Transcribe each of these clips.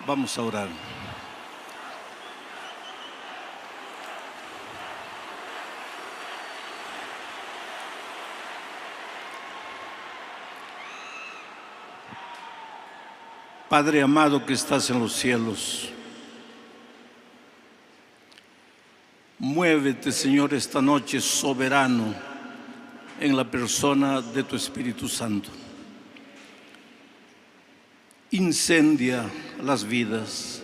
Vamos a orar. Padre amado que estás en los cielos, muévete, Señor, esta noche soberano en la persona de tu Espíritu Santo. Incendia las vidas,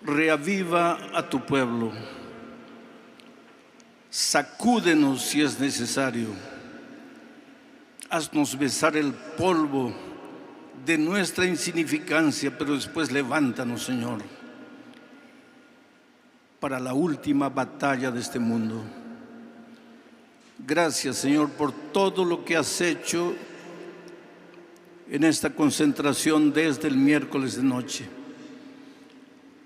reaviva a tu pueblo, sacúdenos si es necesario, haznos besar el polvo de nuestra insignificancia, pero después levántanos, Señor, para la última batalla de este mundo. Gracias, Señor, por todo lo que has hecho en esta concentración desde el miércoles de noche.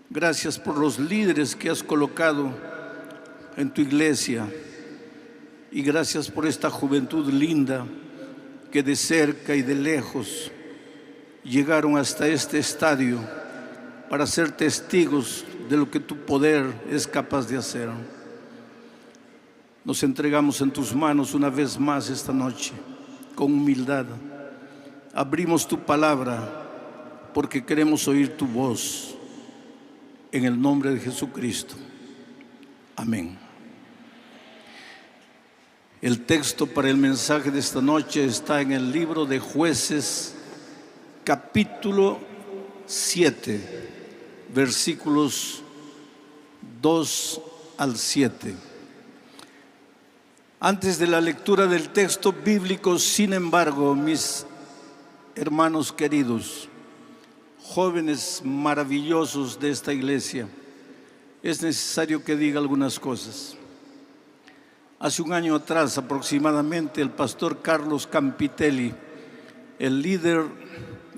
Gracias por los líderes que has colocado en tu iglesia y gracias por esta juventud linda que de cerca y de lejos llegaron hasta este estadio para ser testigos de lo que tu poder es capaz de hacer. Nos entregamos en tus manos una vez más esta noche, con humildad. Abrimos tu palabra porque queremos oír tu voz. En el nombre de Jesucristo. Amén. El texto para el mensaje de esta noche está en el libro de Jueces, capítulo 7, versículos 2 al 7. Antes de la lectura del texto bíblico, sin embargo, mis hermanos queridos, jóvenes maravillosos de esta iglesia, es necesario que diga algunas cosas. Hace un año atrás aproximadamente, el pastor Carlos Campitelli, el líder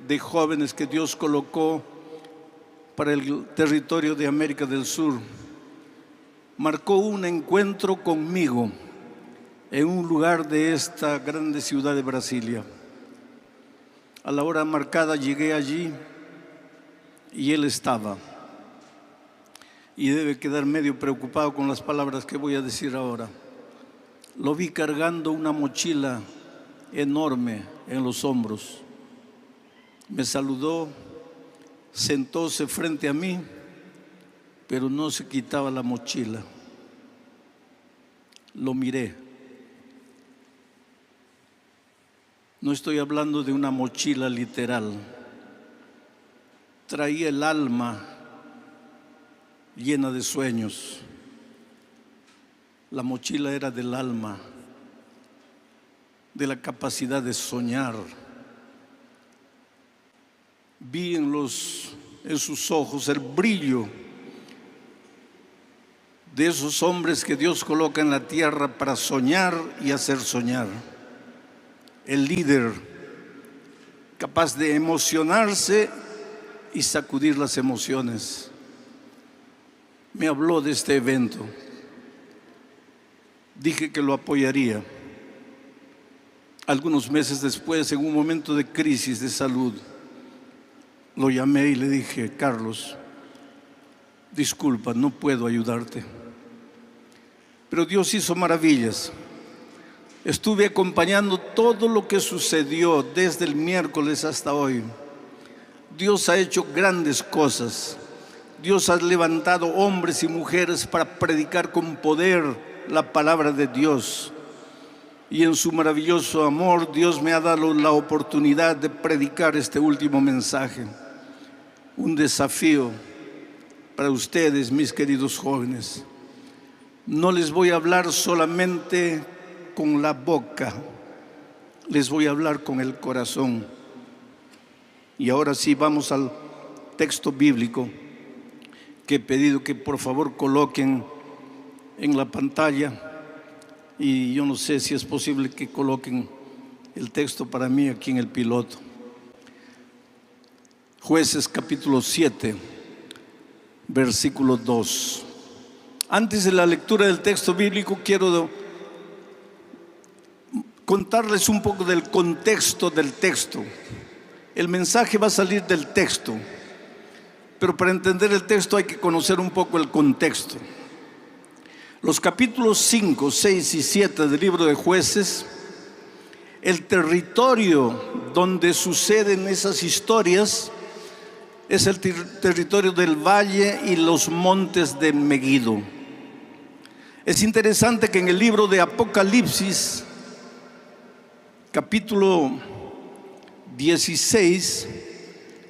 de jóvenes que Dios colocó para el territorio de América del Sur, marcó un encuentro conmigo en un lugar de esta grande ciudad de Brasilia. A la hora marcada llegué allí y él estaba. Y debe quedar medio preocupado con las palabras que voy a decir ahora. Lo vi cargando una mochila enorme en los hombros. Me saludó, sentóse frente a mí, pero no se quitaba la mochila. Lo miré. No estoy hablando de una mochila literal. Traía el alma llena de sueños. La mochila era del alma, de la capacidad de soñar. Vi en sus ojos el brillo de esos hombres que Dios coloca en la tierra para soñar y hacer soñar. El líder capaz de emocionarse y sacudir las emociones. Me habló de este evento. Dije que lo apoyaría. Algunos meses después, en un momento de crisis de salud, lo llamé y le dije: Carlos, disculpa, no puedo ayudarte. Pero Dios hizo maravillas. Estuve acompañando todo lo que sucedió desde el miércoles hasta hoy. Dios ha hecho grandes cosas. Dios ha levantado hombres y mujeres para predicar con poder la palabra de Dios. Y en su maravilloso amor, Dios me ha dado la oportunidad de predicar este último mensaje. Un desafío para ustedes, mis queridos jóvenes. No les voy a hablar solamente con la boca, les voy a hablar con el corazón. Y ahora sí, vamos al texto bíblico que he pedido que por favor coloquen en la pantalla. Y yo no sé si es posible que coloquen el texto para mí aquí en el piloto. Jueces capítulo 7, versículo 2. Antes de la lectura del texto bíblico, quiero contarles un poco del contexto del texto. El mensaje va a salir del texto, pero para entender el texto hay que conocer un poco el contexto. Los capítulos 5, 6 y 7 del libro de Jueces, el territorio donde suceden esas historias es el territorio del valle y los montes de Megiddo. Es interesante que en el libro de Apocalipsis, capítulo 16,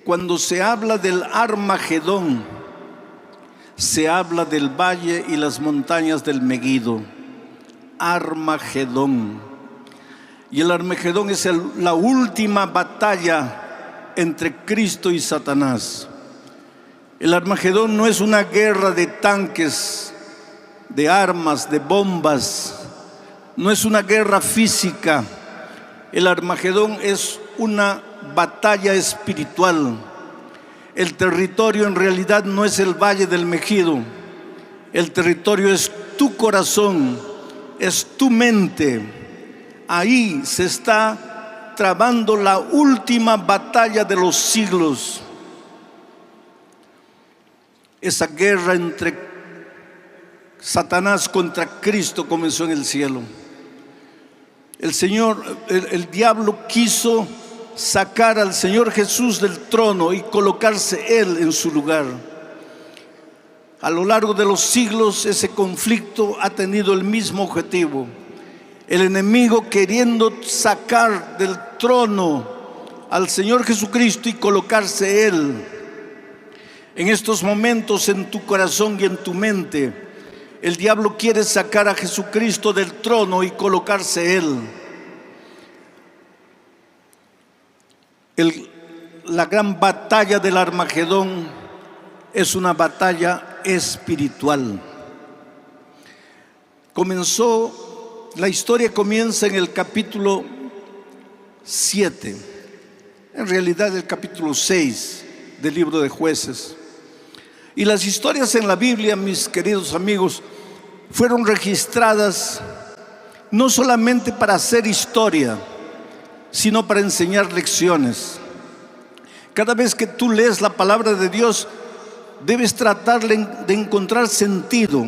cuando se habla del Armagedón, se habla del valle y las montañas del Megiddo. Armagedón. Y el Armagedón es la última batalla entre Cristo y Satanás. El Armagedón no es una guerra de tanques, de armas, de bombas. No es una guerra física. El Armagedón es una batalla espiritual. El territorio en realidad no es el valle del Megiddo. El territorio es tu corazón, es tu mente. Ahí se está trabando la última batalla de los siglos. Esa guerra entre Satanás contra Cristo comenzó en el cielo. El diablo quiso sacar al Señor Jesús del trono y colocarse Él en su lugar. A lo largo de los siglos ese conflicto ha tenido el mismo objetivo. El enemigo queriendo sacar del trono al Señor Jesucristo y colocarse Él. En estos momentos en tu corazón y en tu mente, el diablo quiere sacar a Jesucristo del trono y colocarse Él. La gran batalla del Armagedón es una batalla espiritual. La historia comienza en el capítulo 7, en realidad el capítulo 6 del libro de Jueces. Y las historias en la Biblia, mis queridos amigos, fueron registradas no solamente para hacer historia, sino para enseñar lecciones. Cada vez que tú lees la palabra de Dios, debes tratar de encontrar sentido.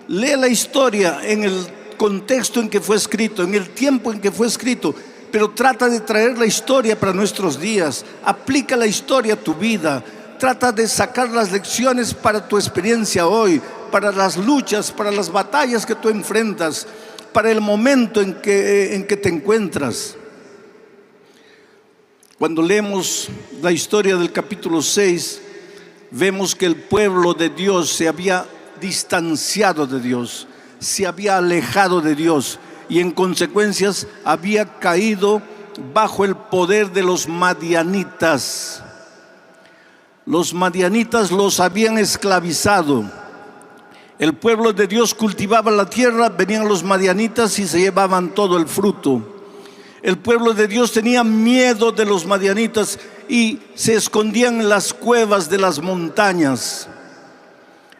Lee la historia en el contexto en que fue escrito, en el tiempo en que fue escrito, pero trata de traer la historia para nuestros días. Aplica la historia a tu vida. Trata de sacar las lecciones para tu experiencia hoy, para las luchas, para las batallas que tú enfrentas, para el momento en que te encuentras. Cuando leemos la historia del capítulo 6, vemos que el pueblo de Dios se había distanciado de Dios, se había alejado de Dios y en consecuencias había caído bajo el poder de los madianitas. Los madianitas los habían esclavizado. El pueblo de Dios cultivaba la tierra, venían los madianitas y se llevaban todo el fruto. El pueblo de Dios tenía miedo de los madianitas y se escondían en las cuevas de las montañas.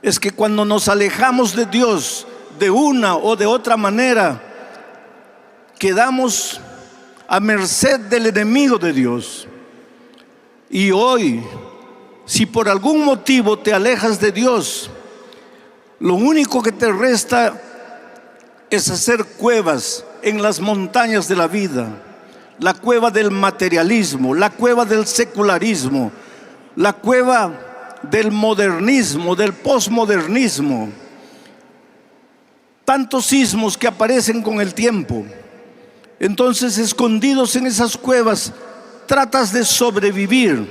Es que cuando nos alejamos de Dios de una o de otra manera, quedamos a merced del enemigo de Dios. Y hoy, si por algún motivo te alejas de Dios, lo único que te resta es hacer cuevas en las montañas de la vida. La cueva del materialismo, la cueva del secularismo, la cueva del modernismo, del posmodernismo. Tantos sismos que aparecen con el tiempo. Entonces, escondidos en esas cuevas, tratas de sobrevivir.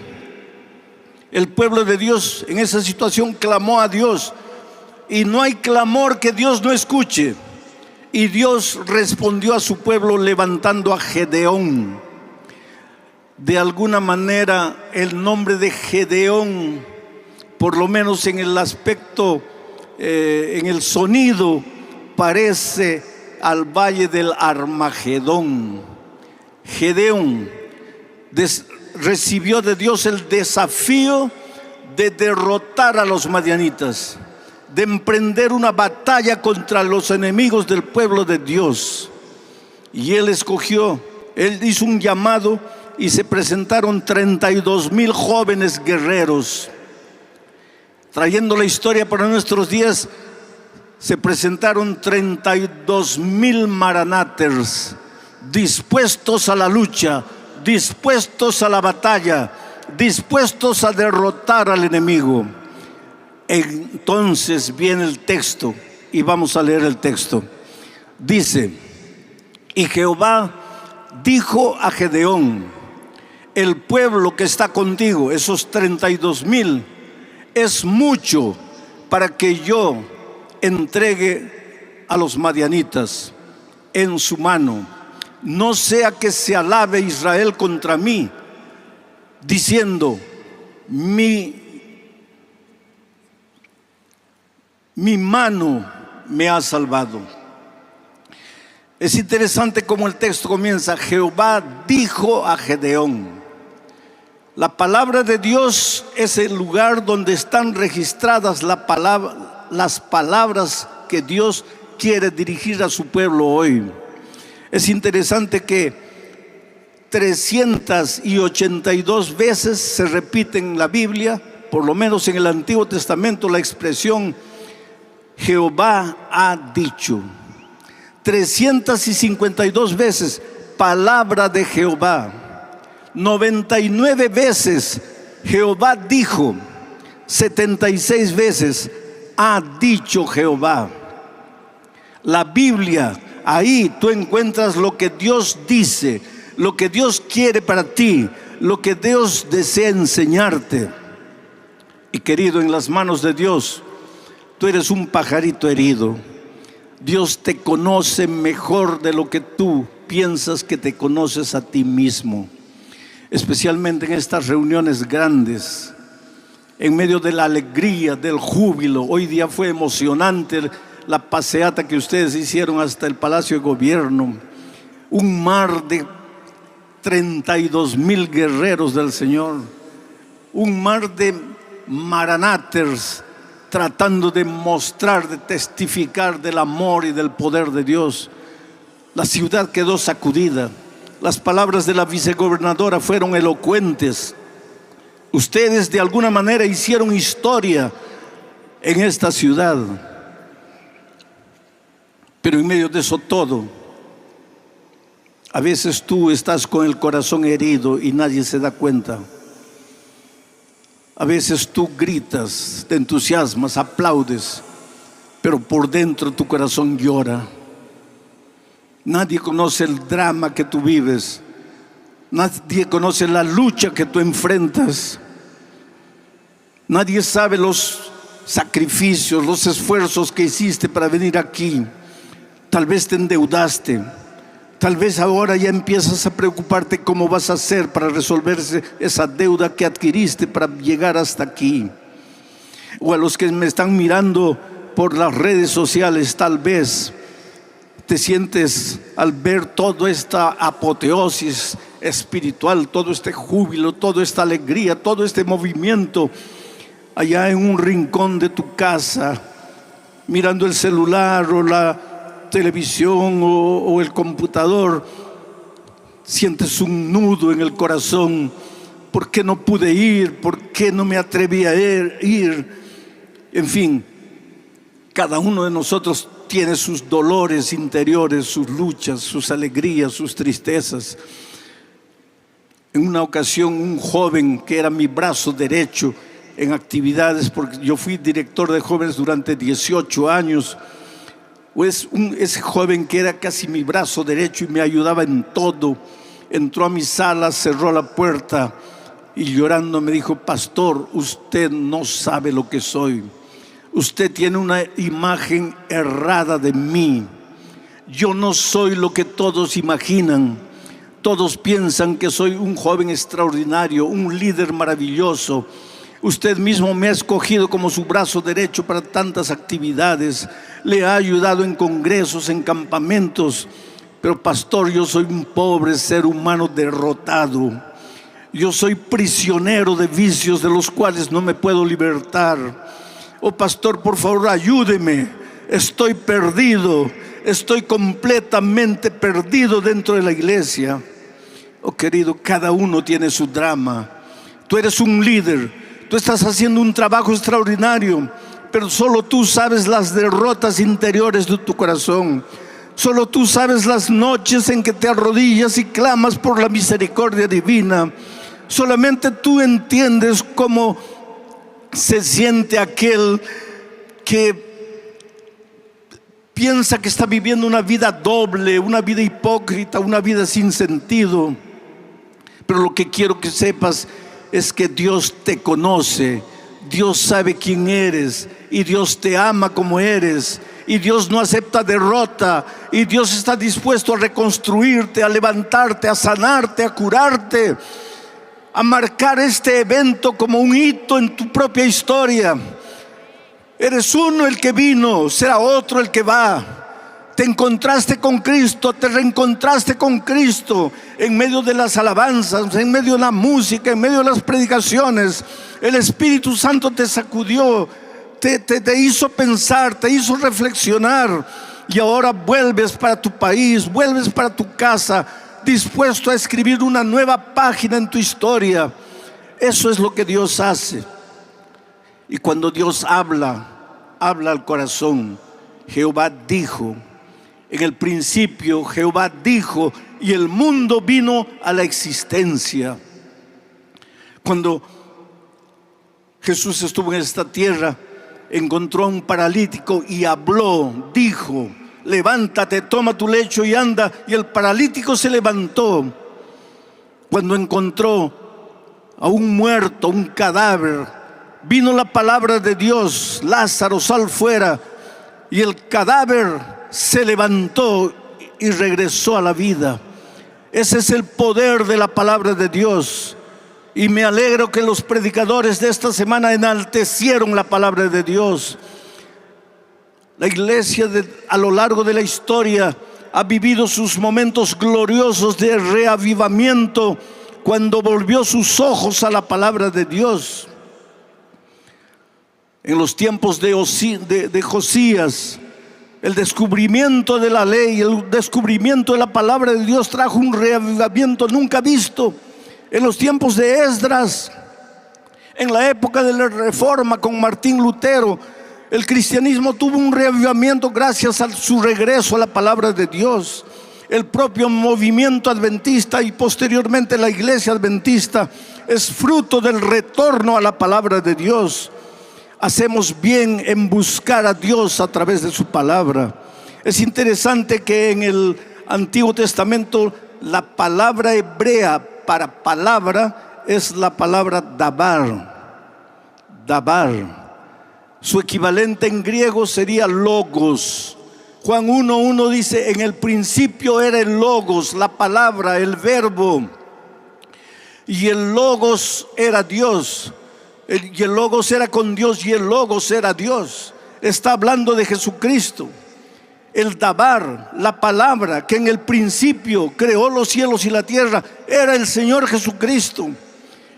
El pueblo de Dios en esa situación clamó a Dios, y no hay clamor que Dios no escuche. Y Dios respondió a su pueblo levantando a Gedeón. De alguna manera el nombre de Gedeón, por lo menos en el aspecto, en el sonido, parece al valle del Armagedón. Gedeón recibió de Dios el desafío de derrotar a los madianitas, de emprender una batalla contra los enemigos del pueblo de Dios. Y él hizo un llamado y se presentaron 32,000 jóvenes guerreros. Trayendo la historia para nuestros días, se presentaron 32,000 maranaters, dispuestos a la lucha, dispuestos a la batalla, dispuestos a derrotar al enemigo. Entonces viene el texto y vamos a leer el texto. Dice: y Jehová dijo a Gedeón: el pueblo que está contigo, esos 32,000, es mucho para que yo entregue a los madianitas en su mano. No sea que se alabe Israel contra mí, diciendo: mi mano me ha salvado. Es interesante cómo el texto comienza: Jehová dijo a Gedeón. La palabra de Dios es el lugar donde están registradas las palabras que Dios quiere dirigir a su pueblo hoy. Es interesante que 382 veces se repite en la Biblia, por lo menos en el Antiguo Testamento, la expresión Jehová ha dicho. 352 veces palabra de Jehová. 99 veces Jehová dijo. 76 veces ha dicho Jehová. La Biblia, ahí tú encuentras lo que Dios dice, lo que Dios quiere para ti, lo que Dios desea enseñarte. Y querido, en las manos de Dios, tú eres un pajarito herido. Dios te conoce mejor de lo que tú piensas que te conoces a ti mismo. Especialmente en estas reuniones grandes, en medio de la alegría, del júbilo. Hoy día fue emocionante la paseata que ustedes hicieron hasta el Palacio de Gobierno. Un mar de 32,000 guerreros del Señor. Un mar de maranaters tratando de mostrar, de testificar del amor y del poder de Dios. La ciudad quedó sacudida. Las palabras de la vicegobernadora fueron elocuentes. Ustedes de alguna manera hicieron historia en esta ciudad. Pero en medio de eso todo, a veces tú estás con el corazón herido y nadie se da cuenta. A veces tú gritas, te entusiasmas, aplaudes, pero por dentro tu corazón llora. Nadie conoce el drama que tú vives. Nadie conoce la lucha que tú enfrentas. Nadie sabe los sacrificios, los esfuerzos que hiciste para venir aquí. Tal vez te endeudaste. Tal vez ahora ya empiezas a preocuparte cómo vas a hacer para resolverse esa deuda que adquiriste para llegar hasta aquí. O a los que me están mirando por las redes sociales, tal vez te sientes al ver toda esta apoteosis espiritual, todo este júbilo, toda esta alegría, todo este movimiento allá en un rincón de tu casa, mirando el celular o la televisión o el computador. Sientes un nudo en el corazón. ¿Por qué no pude ir? ¿Por qué no me atreví a ir? En fin, cada uno de nosotros tiene sus dolores interiores, sus luchas, sus alegrías, sus tristezas. En una ocasión, un joven que era mi brazo derecho en actividades, porque yo fui director de jóvenes durante 18 años, pues ese joven que era casi mi brazo derecho y me ayudaba en todo, entró a mi sala, cerró la puerta y llorando me dijo: pastor, usted no sabe lo que soy. Usted tiene una imagen errada de mí. Yo no soy lo que todos imaginan. Todos piensan que soy un joven extraordinario, un líder maravilloso. Usted mismo me ha escogido como su brazo derecho para tantas actividades. Le ha ayudado en congresos, en campamentos. Pero pastor, yo soy un pobre ser humano derrotado. Yo soy prisionero de vicios de los cuales no me puedo libertar. Oh pastor, por favor, ayúdeme. Estoy perdido. Estoy completamente perdido dentro de la iglesia. Oh querido, cada uno tiene su drama. Tú eres un líder. Tú Tú estás haciendo un trabajo extraordinario, pero solo tú sabes las derrotas interiores de tu corazón. Solo tú sabes las noches en que te arrodillas y clamas por la misericordia divina. Solamente tú entiendes cómo se siente aquel que piensa que está viviendo una vida doble, una vida hipócrita, una vida sin sentido. Pero lo que quiero que sepas es que Dios te conoce, Dios sabe quién eres y Dios te ama como eres. Y Dios no acepta derrota, y Dios está dispuesto a reconstruirte, a levantarte, a sanarte, a curarte, a marcar este evento como un hito en tu propia historia. Eres uno el que vino, será otro el que va. Te encontraste con Cristo, te reencontraste con Cristo en medio de las alabanzas, en medio de la música, en medio de las predicaciones. El Espíritu Santo te sacudió, te hizo pensar, te hizo reflexionar, y ahora vuelves para tu país, vuelves para tu casa, dispuesto a escribir una nueva página en tu historia. Eso es lo que Dios hace. Y cuando Dios habla al corazón. Jehová dijo, en el principio Jehová dijo, y el mundo vino a la existencia. Cuando Jesús estuvo en esta tierra, encontró a un paralítico y habló, dijo: levántate, toma tu lecho y anda. Y el paralítico se levantó. Cuando encontró a un muerto, un cadáver, vino la palabra de Dios: Lázaro, sal fuera. Y el cadáver se levantó y regresó a la vida. Ese es el poder de la palabra de Dios. Y me alegro que los predicadores de esta semana enaltecieron la palabra de Dios. La iglesia a lo largo de la historia ha vivido sus momentos gloriosos de reavivamiento cuando volvió sus ojos a la palabra de Dios. En los tiempos de Josías, el descubrimiento de la ley, el descubrimiento de la palabra de Dios trajo un reavivamiento nunca visto. En los tiempos de Esdras, en la época de la Reforma con Martín Lutero, el cristianismo tuvo un reavivamiento gracias a su regreso a la palabra de Dios. El propio movimiento adventista y posteriormente la iglesia adventista es fruto del retorno a la palabra de Dios. Hacemos bien en buscar a Dios a través de su palabra. Es interesante que en el Antiguo Testamento la palabra hebrea para palabra es la palabra dabar. Dabar. Su equivalente en griego sería logos. Juan 1:1 dice: en el principio era el logos, la palabra, el verbo. Y el logos era Dios. Y el logos era con Dios y el logos era Dios. Está hablando de Jesucristo. El dabar, la palabra que en el principio creó los cielos y la tierra, era el Señor Jesucristo.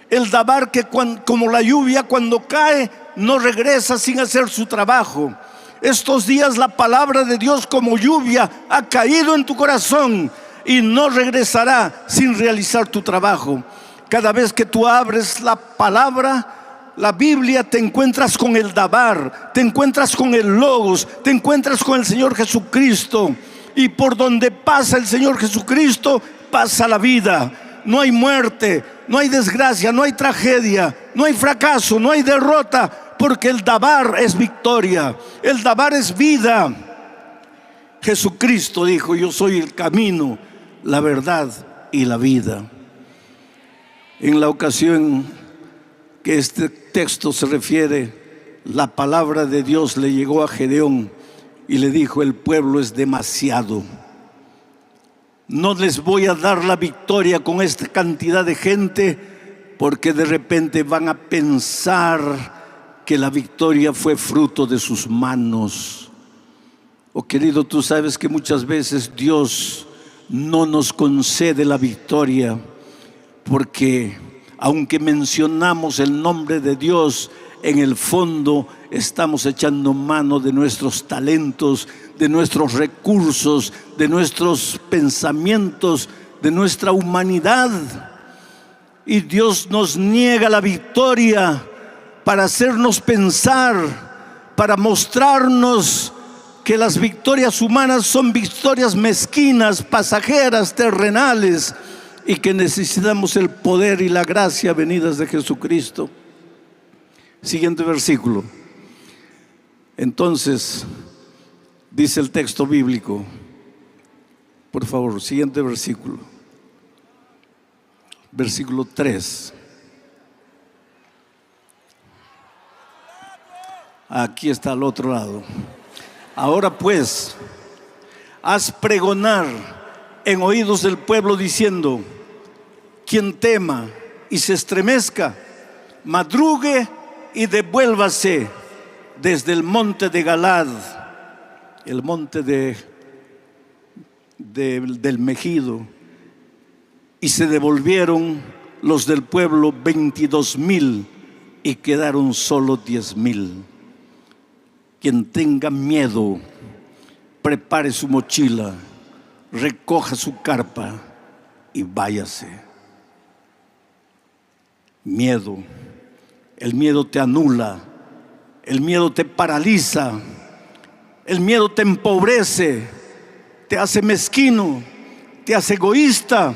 El dabar que como la lluvia cuando cae no regresa sin hacer su trabajo. Estos días la palabra de Dios como lluvia ha caído en tu corazón y no regresará sin realizar tu trabajo. Cada vez que tú abres la palabra, la Biblia, te encuentras con el dabar, te encuentras con el logos, te encuentras con el Señor Jesucristo. Y por donde pasa el Señor Jesucristo, pasa la vida. No hay muerte, no hay desgracia, no hay tragedia, no hay fracaso, no hay derrota, porque el dabar es victoria, el dabar es vida. Jesucristo dijo: yo soy el camino, la verdad y la vida. En la ocasión que este texto se refiere, la palabra de Dios le llegó a Gedeón y le dijo: el pueblo es demasiado. No les voy a dar la victoria con esta cantidad de gente, porque de repente van a pensar que la victoria fue fruto de sus manos. Oh querido, tú sabes que muchas veces Dios no nos concede la victoria porque aunque mencionamos el nombre de Dios, en el fondo estamos echando mano de nuestros talentos, de nuestros recursos, de nuestros pensamientos, de nuestra humanidad. Y Dios nos niega la victoria para hacernos pensar, para mostrarnos que las victorias humanas son victorias mezquinas, pasajeras, terrenales, y que necesitamos el poder y la gracia venidas de Jesucristo. Siguiente versículo. Entonces, dice el texto bíblico, por favor, siguiente versículo. Versículo 3. Aquí está al otro lado. Ahora pues, haz pregonar en oídos del pueblo diciendo: quien tema y se estremezca, madrugue y devuélvase desde el monte de Galad, el monte del Megido. Y se devolvieron los del pueblo 22,000 y quedaron solo 10,000. Quien tenga miedo, prepare su mochila, recoja su carpa y váyase. Miedo. El miedo te anula, el miedo te paraliza, el miedo te empobrece, te hace mezquino, te hace egoísta,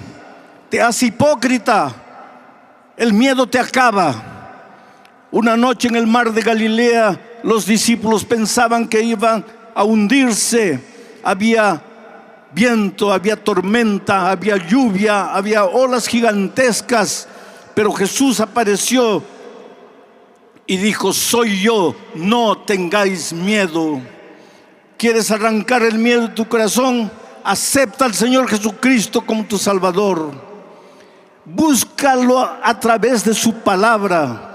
te hace hipócrita. El miedo te acaba. Una noche en el mar de Galilea, los discípulos pensaban que iban a hundirse. Había viento, había tormenta, había lluvia, había olas gigantescas, pero Jesús apareció y dijo: soy yo, no tengáis miedo. ¿Quieres arrancar el miedo de tu corazón? Acepta al Señor Jesucristo como tu Salvador. Búscalo a través de su palabra.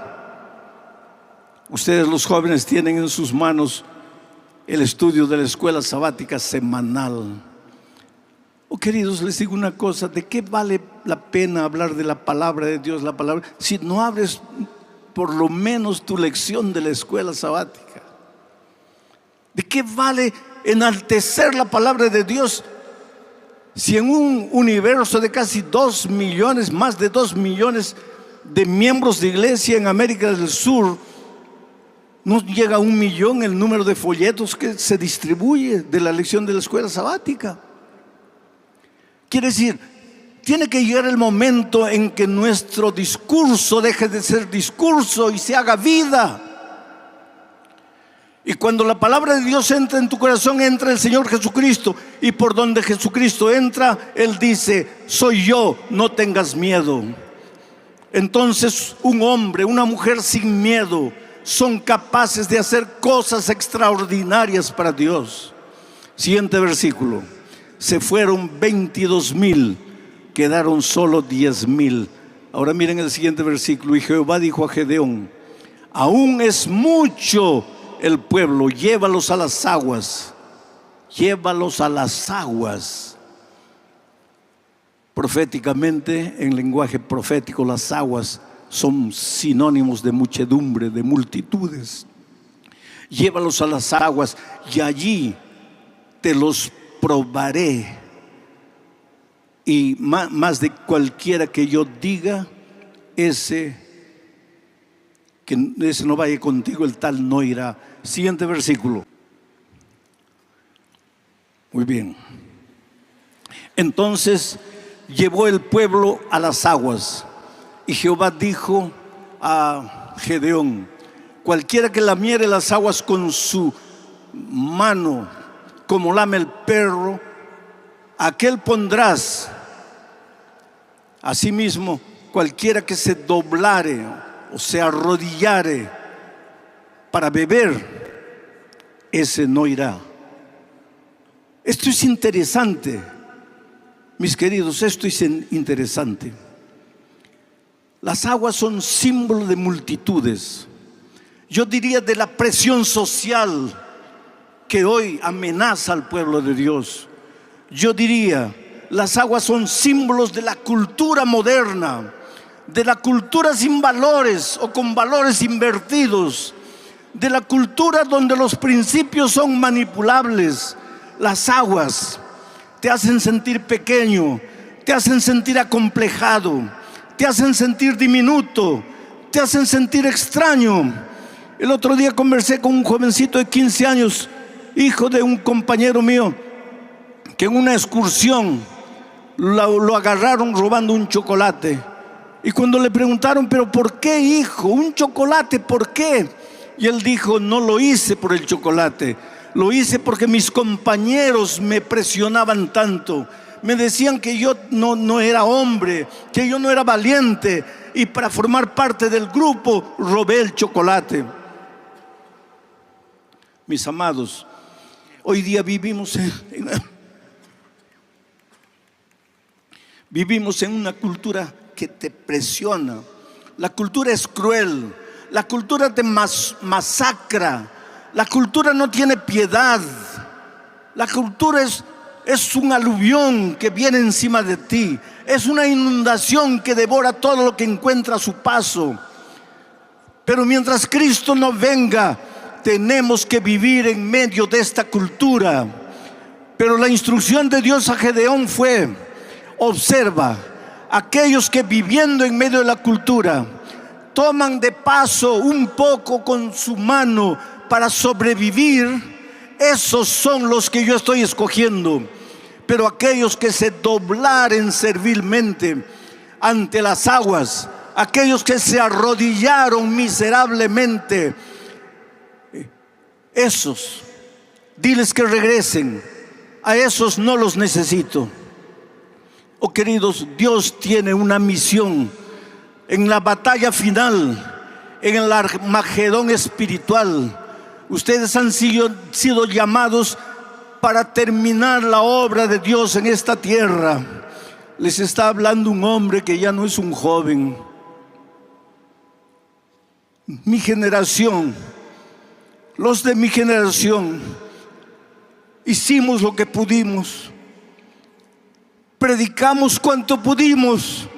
Ustedes, los jóvenes, tienen en sus manos el estudio de la escuela sabática semanal. Oh, queridos, les digo una cosa: ¿de qué vale la pena hablar de la palabra de Dios, la palabra, si no abres por lo menos tu lección de la escuela sabática? ¿De qué vale enaltecer la palabra de Dios si en un universo de casi 2 millones, más de 2 millones de miembros de iglesia en América del Sur, no llega a 1 millón el número de folletos que se distribuye de la lección de la escuela sabática? Quiere decir, tiene que llegar el momento en que nuestro discurso deje de ser discurso y se haga vida. Y cuando la palabra de Dios entra en tu corazón, entra el Señor Jesucristo. Y por donde Jesucristo entra, Él dice: soy yo, no tengas miedo. Entonces un hombre, una mujer sin miedo son capaces de hacer cosas extraordinarias para Dios. Siguiente versículo. Se fueron 22,000, quedaron solo 10,000. Ahora miren el siguiente versículo. Y Jehová dijo a Gedeón: aún es mucho el pueblo, llévalos a las aguas. Llévalos a las aguas. Proféticamente, en lenguaje profético, las aguas son sinónimos de muchedumbre, de multitudes. Llévalos a las aguas y allí te los probaré. Y más de cualquiera que yo diga, ese no vaya contigo, el tal no irá. Siguiente versículo. Muy bien. Entonces llevó el pueblo a las aguas. Y Jehová dijo a Gedeón: cualquiera que lamiere las aguas con su mano, como lame el perro, aquel pondrás. Asimismo, cualquiera que se doblare o se arrodillare para beber, ese no irá. Esto es interesante, mis queridos, esto es interesante. Las aguas son símbolo de multitudes. Yo diría de la presión social que hoy amenaza al pueblo de Dios. Yo diría, las aguas son símbolos de la cultura moderna, de la cultura sin valores o con valores invertidos, de la cultura donde los principios son manipulables. Las aguas te hacen sentir pequeño, te hacen sentir acomplejado, te hacen sentir diminuto, te hacen sentir extraño. El otro día conversé con un jovencito de 15 años, hijo de un compañero mío, que en una excursión lo agarraron robando un chocolate. Y cuando le preguntaron, ¿pero por qué, hijo? ¿Un chocolate? ¿Por qué? Y él dijo, no lo hice por el chocolate, lo hice porque mis compañeros me presionaban tanto. Me decían que yo no era hombre, que yo no era valiente, y para formar parte del grupo robé el chocolate. Mis amados, hoy día vivimos en una cultura que te presiona. La cultura es cruel, la cultura te masacra, la cultura no tiene piedad. La cultura es un aluvión que viene encima de ti, es una inundación que devora todo lo que encuentra a su paso. Pero mientras Cristo no venga, tenemos que vivir en medio de esta cultura. Pero la instrucción de Dios a Gedeón fue: observa, aquellos que viviendo en medio de la cultura toman de paso un poco con su mano para sobrevivir, esos son los que yo estoy escogiendo. Pero aquellos que se doblaren servilmente ante las aguas, aquellos que se arrodillaron miserablemente, esos, diles que regresen. A esos no los necesito. Oh queridos, Dios tiene una misión en la batalla final, en el Armagedón espiritual. Ustedes han sido llamados para terminar la obra de Dios en esta tierra. Les está hablando un hombre que ya no es un joven. Mi generación, los de mi generación, hicimos lo que pudimos, predicamos cuanto pudimos,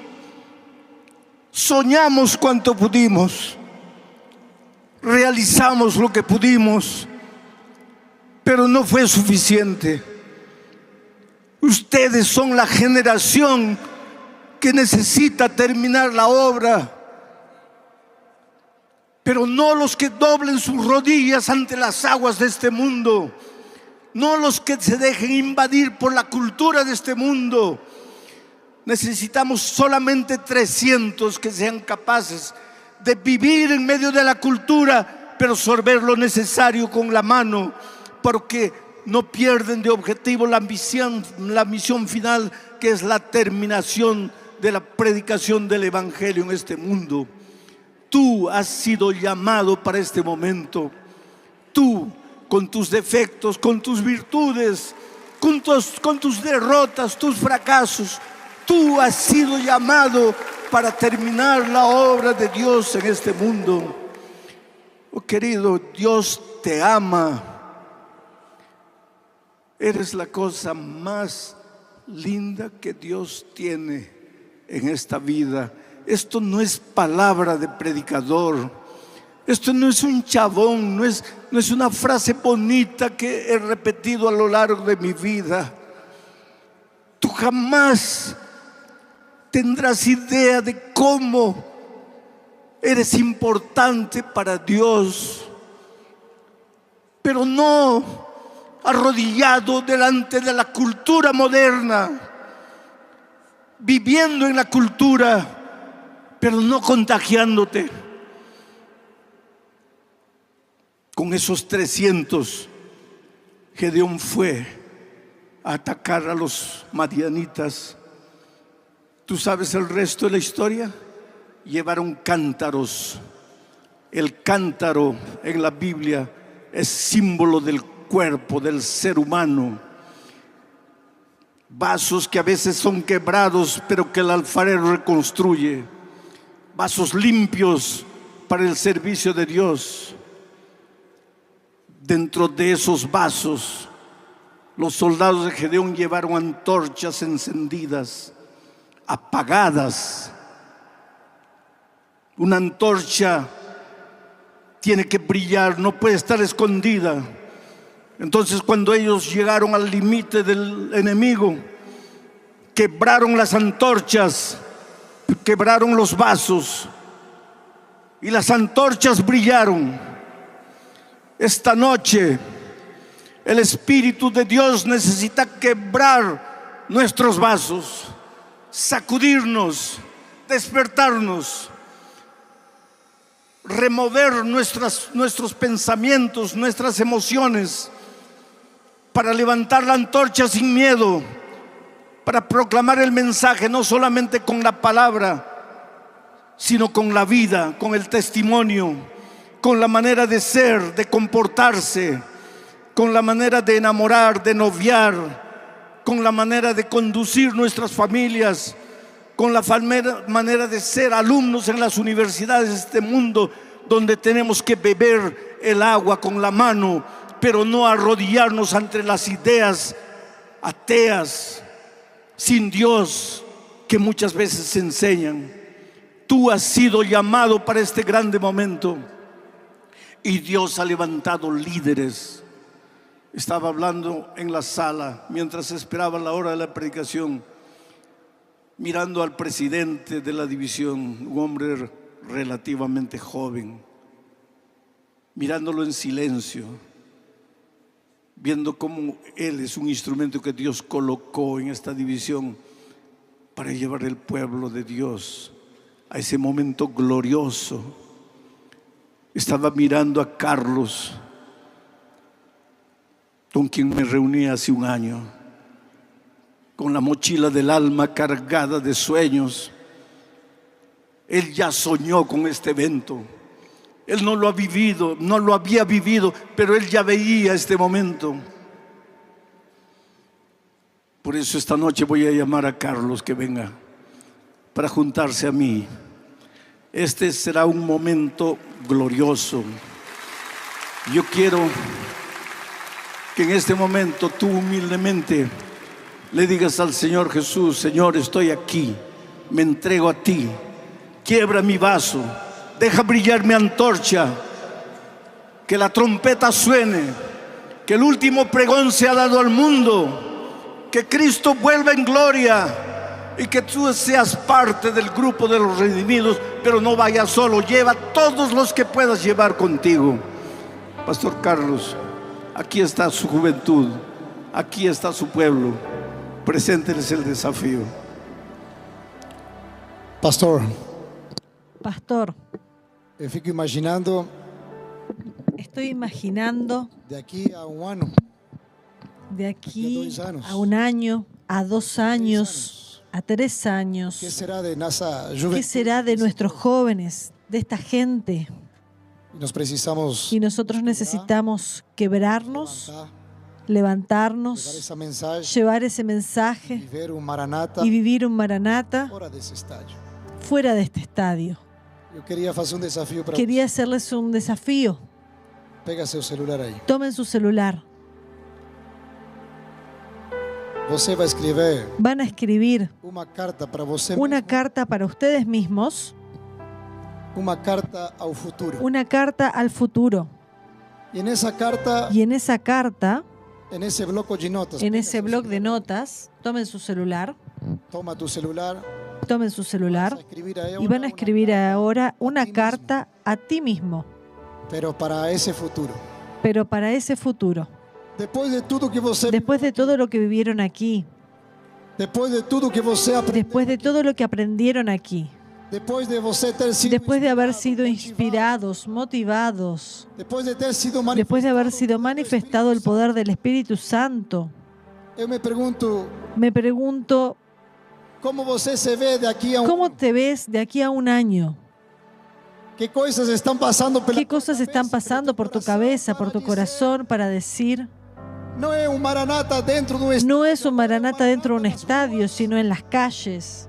soñamos cuanto pudimos, realizamos lo que pudimos, pero no fue suficiente. Ustedes son la generación que necesita terminar la obra, pero no los que doblen sus rodillas ante las aguas de este mundo, no los que se dejen invadir por la cultura de este mundo. Necesitamos solamente 300 que sean capaces de vivir en medio de la cultura, pero sorber lo necesario con la mano, porque no pierden de objetivo la misión final, que es la terminación de la predicación del Evangelio en este mundo. Tú has sido llamado para este momento. Tú, con tus defectos, con tus virtudes, con tus derrotas, tus fracasos, tú has sido llamado para terminar la obra de Dios en este mundo. Oh querido, Dios te ama. Eres la cosa más linda que Dios tiene en esta vida. Esto no es palabra de predicador. Esto no es un chabón, no es una frase bonita que he repetido a lo largo de mi vida. Tú jamás tendrás idea de cómo eres importante para Dios, pero no arrodillado delante de la cultura moderna, viviendo en la cultura, pero no contagiándote. Con esos 300, Gedeón fue a atacar a los madianitas. ¿Tú sabes el resto de la historia? Llevaron cántaros. El cántaro en la Biblia es símbolo del cuerpo del ser humano. Vasos que a veces son quebrados, pero que el alfarero reconstruye. Vasos limpios para el servicio de Dios. Dentro de esos vasos, los soldados de Gedeón llevaron antorchas encendidas, apagadas. Una antorcha tiene que brillar, no puede estar escondida. Entonces, cuando ellos llegaron al límite del enemigo, quebraron las antorchas, quebraron los vasos, y las antorchas brillaron. Esta noche el Espíritu de Dios necesita quebrar nuestros vasos, sacudirnos, despertarnos, remover nuestros pensamientos, nuestras emociones, para levantar la antorcha sin miedo, para proclamar el mensaje no solamente con la palabra, sino con la vida, con el testimonio, con la manera de ser, de comportarse, con la manera de enamorar, de noviar, con la manera de conducir nuestras familias, con la manera de ser alumnos en las universidades de este mundo, donde tenemos que beber el agua con la mano, pero no arrodillarnos ante las ideas ateas, sin Dios, que muchas veces se enseñan. Tú has sido llamado para este grande momento y Dios ha levantado líderes. Estaba hablando en la sala mientras esperaba la hora de la predicación, mirando al presidente de la división, un hombre relativamente joven, mirándolo en silencio, viendo cómo él es un instrumento que Dios colocó en esta división para llevar el pueblo de Dios a ese momento glorioso. Estaba mirando a Carlos, con quien me reuní hace un año, con la mochila del alma cargada de sueños. Él ya soñó con este evento. Él no lo ha vivido, no lo había vivido, pero él ya veía este momento. Por eso esta noche voy a llamar a Carlos que venga para juntarse a mí. Este será un momento glorioso. Yo quiero que en este momento tú humildemente le digas al Señor Jesús: Señor, estoy aquí, me entrego a ti, quiebra mi vaso, deja brillar mi antorcha, que la trompeta suene, que el último pregón sea dado al mundo, que Cristo vuelva en gloria y que tú seas parte del grupo de los redimidos, pero no vayas solo, lleva a todos los que puedas llevar contigo. Pastor Carlos, aquí está su juventud, aquí está su pueblo, presénteles el desafío. Pastor, Eu fico imaginando estoy imaginando de aquí a un año, de aquí 2 años, a un año, a 2 años, a 3 años. ¿qué será de nuestra ¿Qué juventud? será de nuestros jóvenes, de esta gente? Nos precisamos Y nosotros necesitamos quebrarnos, levantarnos, llevar ese mensaje vivir un Maranata y vivir un Maranata fora desse estádio. fuera de este estadio. Eu queria fazer um desafio para Quería hacerles un desafío. você. Pega seu celular aí. Tomen su celular. Você vai escrever Van a escribir uma carta para você una mesmo, carta para ustedes mismos, uma carta ao futuro. una carta al futuro. E nessa carta, Y en esa carta, nesse bloco de notas, en pega ese seu blog de celular, notas, tomen su celular, toma tu celular, tomen su vas a celular escribir aí y van a escribir ahora una ti carta a ti mismo, pero para esse futuro. pero para ese futuro. Depois de tudo que você Después de todo lo que vivieron aquí, depois de tudo que você aprendeu, después de todo lo que aprendieron aquí, depois de você ter sido después de haber inspirado, sido motivado, inspirados, motivados, depois de ter sido después de haber sido manifestado manifestado el poder del Espíritu Santo, eu me pergunto me pregunto, como você se vê daqui a ¿cómo te ves de aquí a un año? que coisas estão passando pela ¿Qué cosas están pasando por tu cabeza, por tu corazón para decir? Não é um Maranata dentro do No es un Maranata dentro de un estadio, sino en las calles,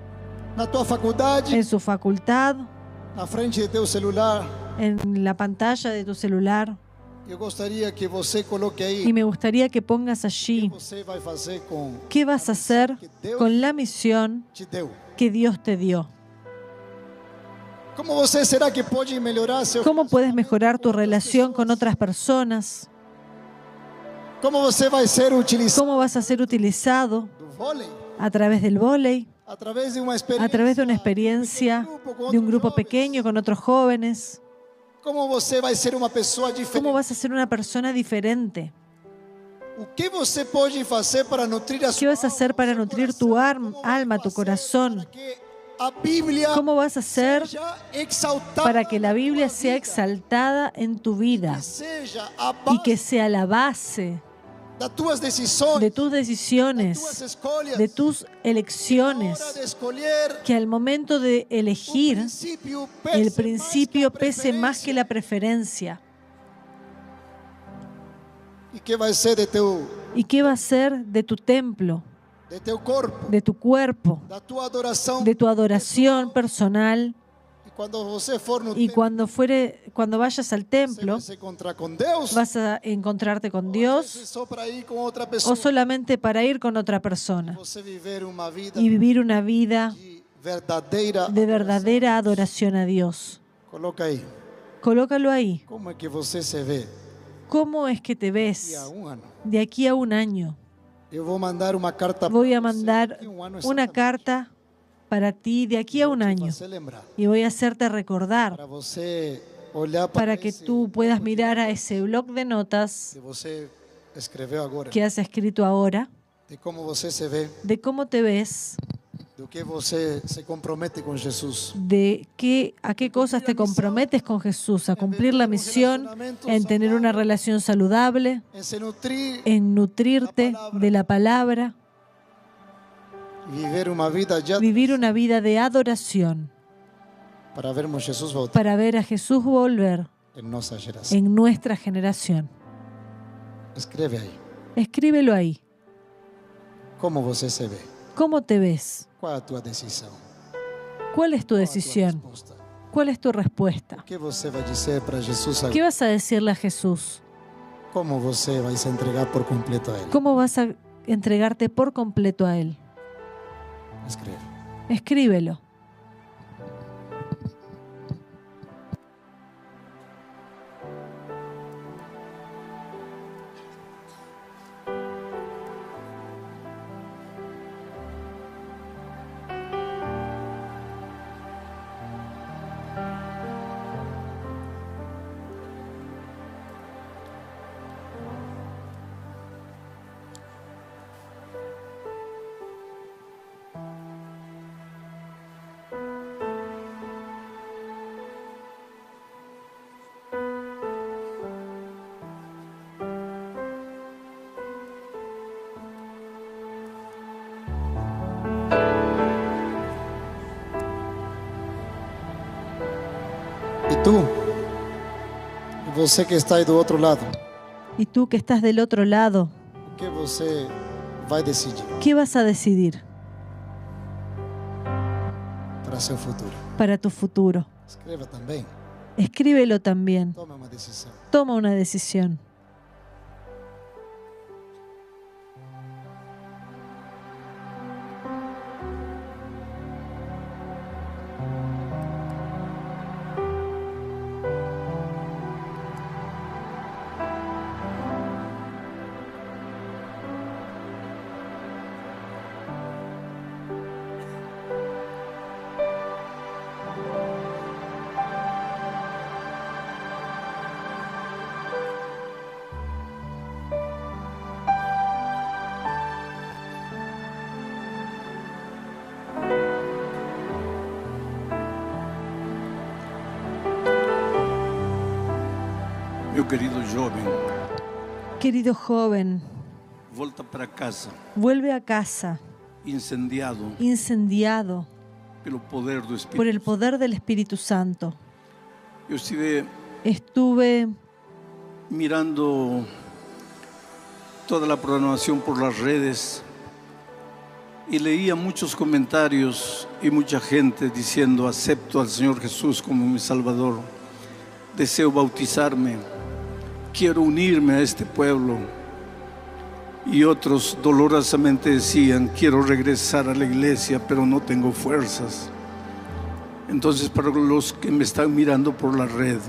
na tua faculdade, en su facultad, na frente de teu celular. en la pantalla de tu celular. Eu gostaria que você coloque Y aí me gustaría que pongas o que allí você vai fazer com qué vas a hacer con la misión te deu. que Dios te dio. Como você será que pode melhorar seu ¿Cómo puedes mejorar tu relación con otras personas? Como você vai ser utilizado ¿Cómo vas a ser utilizado do vôlei a través del vóley, através de uma experiência a través de una experiencia de un grupo pequeño con otros jóvenes? Como você vai ser uma pessoa ¿Cómo diferente? vas a ser una persona diferente? O que você pode fazer para nutrir a ¿Qué sua vas a hacer para nutrir tu alma, tu corazón? para que a Bíblia ¿Cómo vas a hacer seja exaltada para que la na Biblia tua sea vida, exaltada en tu vida que seja a y que base sea la base das tuas decisões, de tus das tuas decisiones, escolhas, de tus na hora elecciones, de escolher que al momento de elegir el principio pese mais más que la preferencia? E que vai ser ¿Y qué va a ser de tu templo, de teu corpo, de tu cuerpo, da tua adoração. de tu adoración personal? E quando você for no Y templo, cuando vayas al você templo, vai se encontrar com Deus, vas a encontrarte con ou Dios, só para ir com outra o pessoa. solamente para ir con otra persona Você viver uma vida y vivir una vida de verdadeira de verdadera adoración a Dios. Coloca aí. Colócalo ahí. Como é que você se vê ¿Cómo es que te daqui ves a ano? de aquí a un año? Eu vou mandar uma carta Voy a para você mandar daqui a ano una exatamente. carta para ti de aquí a un Para año você lembrar, y voy a hacerte recordar para você olhar para que esse tú puedas mirar a ese bloc de notas que você escreveu agora, que has escrito ahora, de como você se vê, de cómo te ves, do que você se compromete com Jesus. a qué cosas te comprometes con Jesús, a cumplir la misión, en tener una relación saludable, Em se nutrir en nutrirte de la palabra, e viver uma vida já vivir una vida de adoración para vermos Jesus voltar para ver a Jesús volver em nossa geração. en nuestra generación. Escreve aí. Escríbelo ahí. Como você se vê? ¿Cómo te ves? Qual a tua decisão? ¿Cuál es tu Qual a tua decisión? resposta? ¿Cuál es tu respuesta? O que você vai dizer para Jesus agora? ¿Qué vas a decirle a Jesús? Como você vai se entregar por completo a Ele? ¿Cómo vas a entregarte por completo a Él? Escreve. Escríbelo. E tu? E você que está aí do outro lado? Y tú que estás del otro lado, O que você vai decidir ¿qué vas a decidir para seu futuro? para tu futuro? Escreva também. Escríbelo también. Tome uma decisão. Toma una decisión. Meu querido jovem, Querido joven, volta para casa, vuelve a casa incendiado incendiado pelo poder do por Espírito. el poder del Espíritu Santo. Eu estive Estuve mirando toda la programación por las redes y leía muchos comentarios y mucha gente diciendo: acepto al Señor Jesús como mi Salvador, deseo bautizarme, quiero unirme a este pueblo. Y otros dolorosamente decían: quiero regresar a la iglesia, pero no tengo fuerzas. Entonces, para los que me están mirando por la red,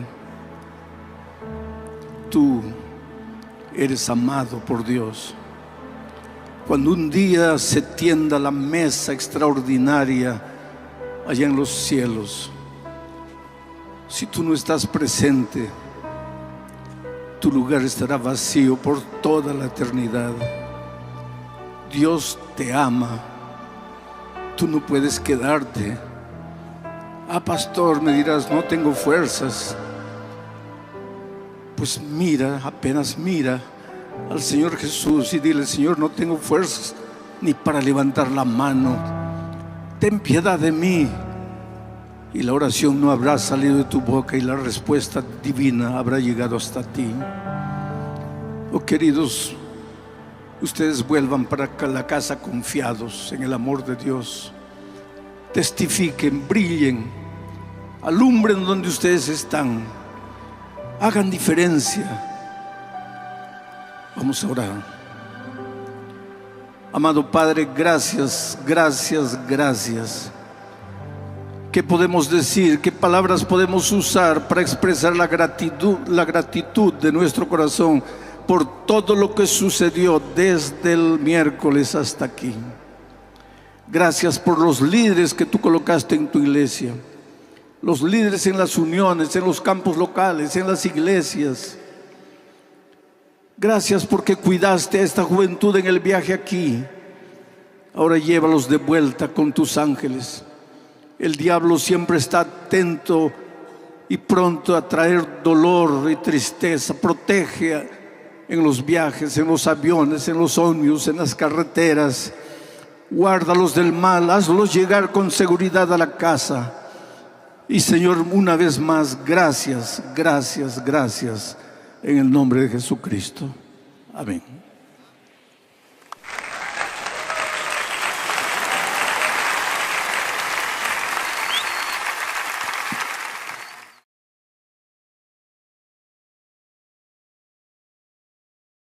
tú eres amado por Dios. Cuando un día se tienda la mesa extraordinaria allá en los cielos, Si tú no estás presente, tu lugar estará vacío por toda la eternidad. Dios te ama. Tú no puedes quedarte. Pastor, me dirás, no tengo fuerzas. Pues mira, apenas mira al Señor Jesús y dile: Señor, no tengo fuerzas ni para levantar la mano. Ten piedad de mí. Y la oración no habrá salido de tu boca y la respuesta divina habrá llegado hasta ti. Oh, queridos, ustedes vuelvan para la casa confiados en el amor de Dios. Testifiquen, brillen, alumbren donde ustedes están, hagan diferencia. Vamos a orar. Amado Padre, gracias, gracias, gracias. ¿Qué podemos decir? ¿Qué palabras podemos usar para expresar la gratitud de nuestro corazón por todo lo que sucedió desde el miércoles hasta aquí? Gracias por los líderes que tú colocaste en tu iglesia, los líderes en las uniones, en los campos locales, en las iglesias. Gracias porque cuidaste a esta juventud en el viaje aquí. Ahora llévalos de vuelta con tus ángeles. El diablo siempre está atento y pronto a traer dolor y tristeza. Protege en los viajes, en los aviones, en los ómnibus, en las carreteras. Guárdalos del mal, hazlos llegar con seguridad a la casa. Y Señor, una vez más, gracias, gracias, gracias, en el nombre de Jesucristo. Amén.